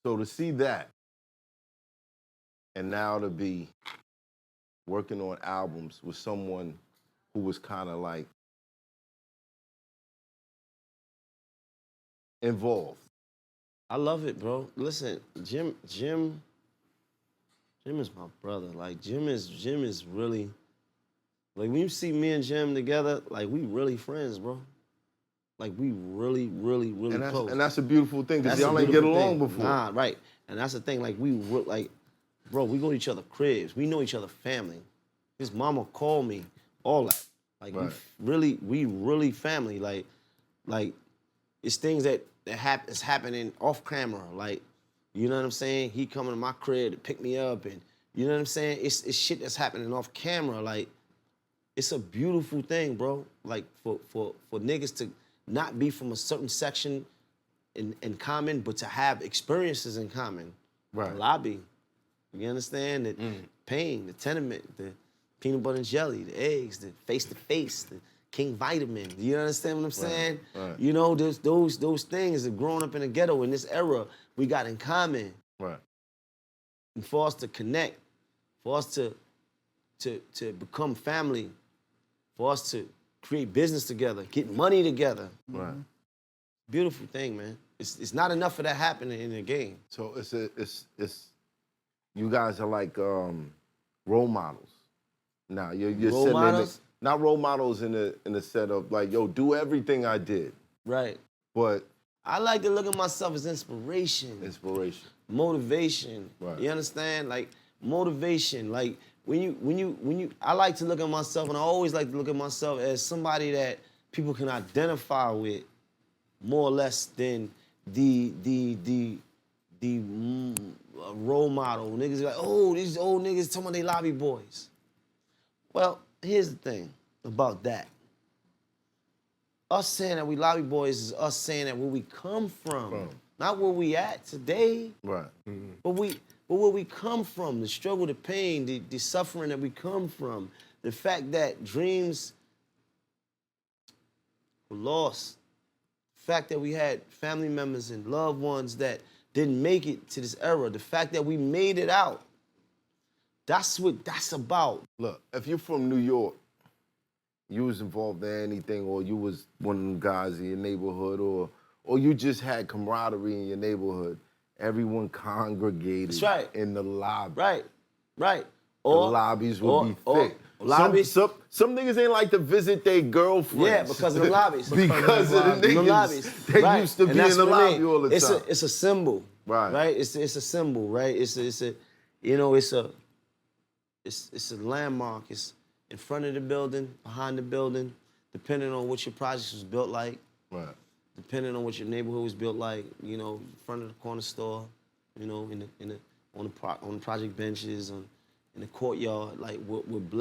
So to see that, and now to be working on albums with someone who was kind of like involved. I love it, bro. Listen, Jim is my brother. Like Jim is really, like when you see me and Jim together, like we really friends, bro. Like we really close. And that's a beautiful thing, because y'all ain't get along before. Nah, right. And that's the thing, like like, bro, we go to each other's cribs. We know each other's family. His mama called me, all that. Like we really family. Like it's things that is happening off camera. Like, you know what I'm saying? He coming to my crib to pick me up, and you know what I'm saying? It's shit that's happening off camera. Like, it's a beautiful thing, bro. Like for niggas to not be from a certain section in common, but to have experiences in common. Right. The lobby. You understand? The pain, the tenement, the peanut butter and jelly, the eggs, the face-to-face, the King Vitamin. You understand what I'm saying? Right. You know, those things that growing up in the ghetto in this era, we got in common. Right. And for us to connect, for us to become family, for us to create business together, get money together. Right. Beautiful thing, man. It's not enough of that happening in the game. So it's you guys are like role models. Now you're role sitting models? not role models in the set of like, yo, do everything I did. Right. But I like to look at myself as inspiration. Inspiration. Motivation. Right. You understand? Like motivation. Like when you I like to look at myself, and I always like to look at myself as somebody that people can identify with more or less than the role model. Niggas like, oh, these old niggas talking about they lobby boys. Well, here's the thing about that. Us saying that we lobby boys is us saying that where we come from, not where we at today. Right. But where we come from, the struggle, the pain, the suffering that we come from, the fact that dreams were lost, the fact that we had family members and loved ones that didn't make it to this era, the fact that we made it out. That's what that's about. Look, if you're from New York, you was involved in anything, or you was one of them guys in your neighborhood, or you just had camaraderie in your neighborhood, everyone congregated in the lobby. Right. The lobbies would be thick. Lobbies. Some niggas ain't like to visit their girlfriends. Yeah, because of the lobbies. because of the niggas lobbies. that used to be in the lobby all the time. It's a symbol. Right. It's a symbol, right? It's a landmark. It's in front of the building, behind the building, depending on what your project was built like. Right. Depending on what your neighborhood was built like, you know, in front of the corner store, you know, on the project benches, in the courtyard, like with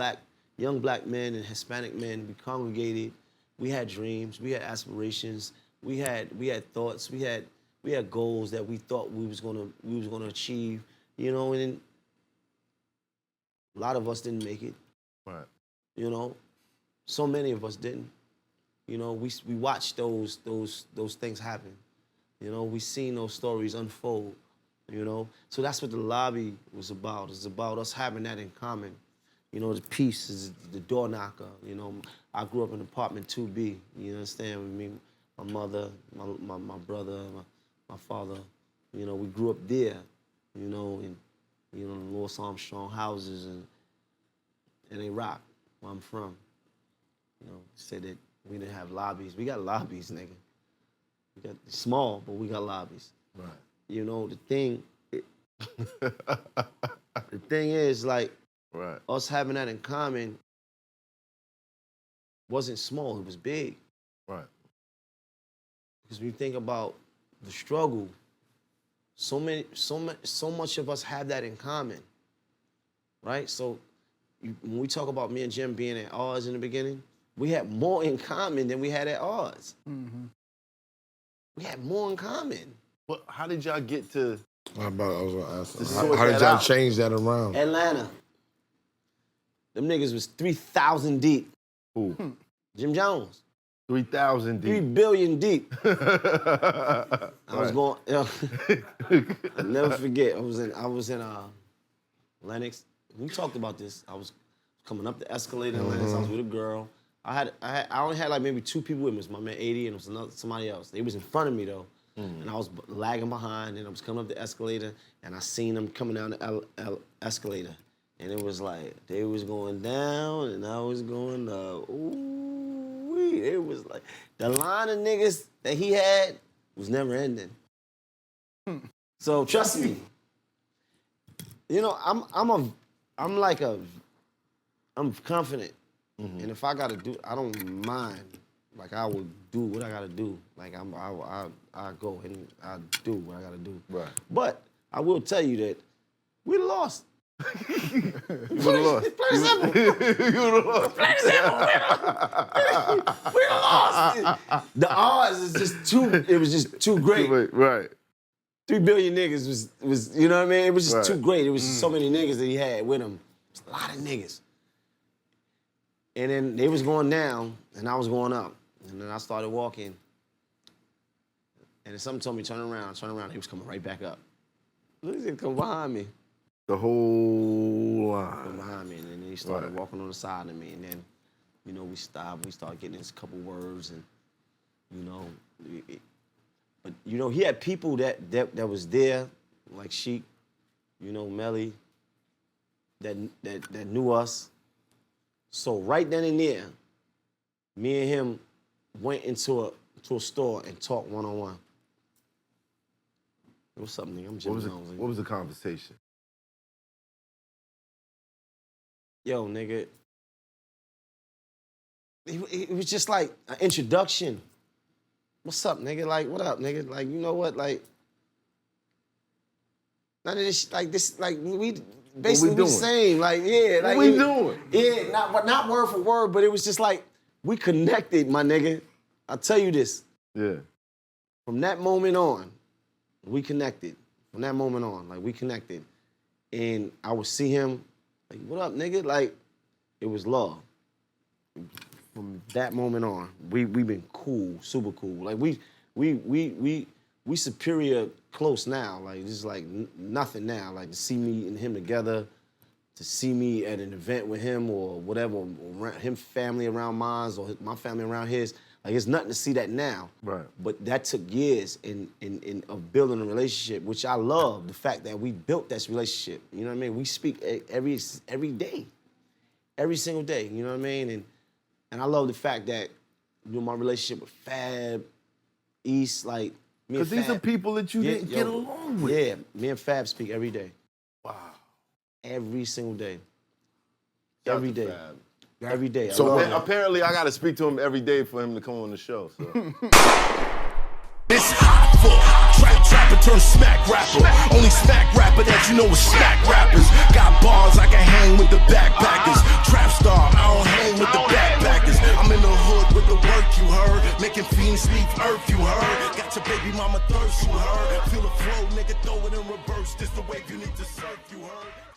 young black men and Hispanic men, we congregated. We had dreams, we had aspirations, we had thoughts, we had goals that we thought we was gonna achieve, you know, and then a lot of us didn't make it. Right. You know, so many of us didn't. You know, we watched those things happen. You know, we seen those stories unfold. You know, so that's what the lobby was about. It's about us having that in common. You know, the peace is the door knocker. You know, I grew up in apartment 2B. You understand? With me, my mother, my brother, my father. You know, we grew up there. You know, in Louis Armstrong houses and they rock where I'm from. You know, said that we didn't have lobbies. We got lobbies, nigga. We got small, but we got lobbies. Right. You know, the thing is, like, us having that in common wasn't small, it was big. Right. Because when you think about the struggle, so much of us have that in common, right? So when we talk about me and Jim being at odds in the beginning, we had more in common than we had at odds. Mm-hmm. We had more in common. But how did y'all get to? I was gonna ask. How did y'all change that around? Atlanta. Them niggas was 3,000 deep. Who? Jim Jones. 3,000 3 deep. billion deep. I was going, I'll never forget. I was in Lenox. We talked about this. I was coming up the escalator in Lenox. I was with a girl. I only had like maybe 2 people with me. It was my man 80 and it was somebody else. They was in front of me though. And I was lagging behind and I was coming up the escalator and I seen them coming down the escalator. And it was like, they was going down and I was going up. Ooh-wee. It was like, the line of niggas that he had was never ending. So trust me, you know, I'm confident. And if I gotta do, I don't mind. Like I would do what I gotta do. Like I go and I do what I gotta do. Right. But I will tell you that we lost. You would have lost. Plain and simple. You would have lost. Plain and simple. We lost. The odds is just too. It was just too great. Right. 3 billion niggas was you know what I mean? It was just Right. too great. It was so many niggas that he had with him. It was a lot of niggas. And then they was going down, and I was going up. And then I started walking. And then something told me, turn around. He was coming right back up. Look at him come behind me. The whole Come line. behind me, and then he started Right. walking on the side of me. And then, you know, we stopped. We started getting into a couple words, and, you know, but, you know, he had people that was there, like Sheik, you know, Melly, that knew us. So right then and there, me and him went into a store and talked one-on-one. What's up, nigga? I'm Jimmy Jones. What was the conversation? Yo, nigga. It was just like an introduction. What's up, nigga? Like, what up, nigga? Like, you know what? Like, none of this, like, we basically the same. Like, yeah. Like, What we doing? Yeah, not word for word, but it was just like, we connected, my nigga. I'll tell you this. Yeah. From that moment on, we connected. From that moment on, like, we connected. And I would see him, like, what up, nigga? Like, it was love. From that moment on, we've been cool, super cool. Like, we superior close now. Like, just like nothing now. Like, to see me and him together, to see me at an event with him or whatever, or him family around mine or my family around his. Like, it's nothing to see that now. Right. But that took years of building a relationship, which I love, the fact that we built that relationship. You know what I mean? We speak every day, every single day, you know what I mean? And I love the fact that, you know, my relationship with Fab, East, like, me and Because these Fab, are people that you didn't get along with. Yeah, me and Fab speak every day. Wow. Every single day. Shout Every out to day. Fab. Every day. I So love man, him. apparently I got to speak to him every day for him to come on the show. So. This Hoffa, trapper turn smack rapper. Only smack rapper that you know is smack rappers. Got bars, I can hang with the backpackers. Trap star, I don't hang with the backpackers. I'm in the hood with the work, you heard. Making fiends leave earth, you heard. Got your baby mama thirst, you heard. Feel the flow, nigga, throw it in reverse. This the wave you need to surf, you heard.